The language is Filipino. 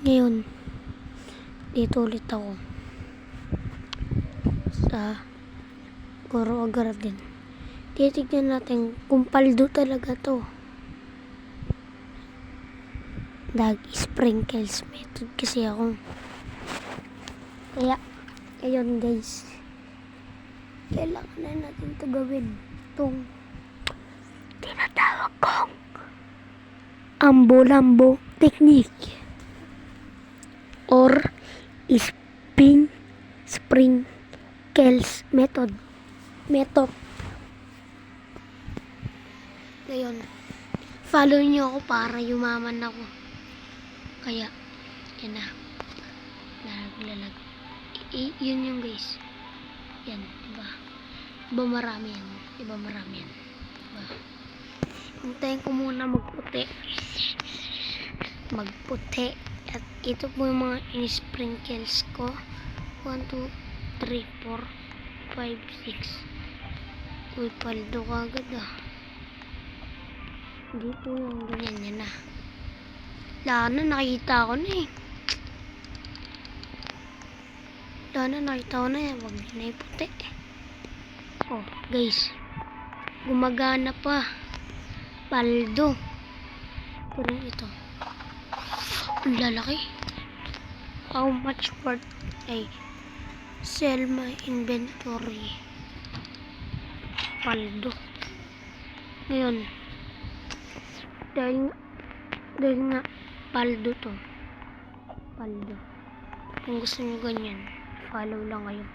Ngayon, dito ulit ako sa Goro Garden. Titignan natin kung paldo talaga to. Dag sprinkles method kasi ako. Kaya, ayun guys. Kailangan na natin to gawin. Itong tinatawag kong ambo-lambo technique. Or sprinkles method. Ngayon, follow nyo ako para yumaman ako. Kaya, yan na. Naglalag. Yun yung guys. Yan, diba? Diba marami yan? Diba? Hintayin ko muna magputi. At ito po yung mga in-sprinkles ko. 1, 2, 3, 4, 5, 6. Uy, paldo ka agad ah. Hindi po yung ganyan yan ah. Lana, nakita ko na eh. Nakita ko na yan. Huwag na yung puti. Oh, guys. Gumagana pa. Paldo. Pero ito. Ang lalaki. How much worth ay sell my inventory. Paldo. Ngayon. Dahil nga paldo to. Paldo. Kung gusto nyo ganyan, follow lang kayo.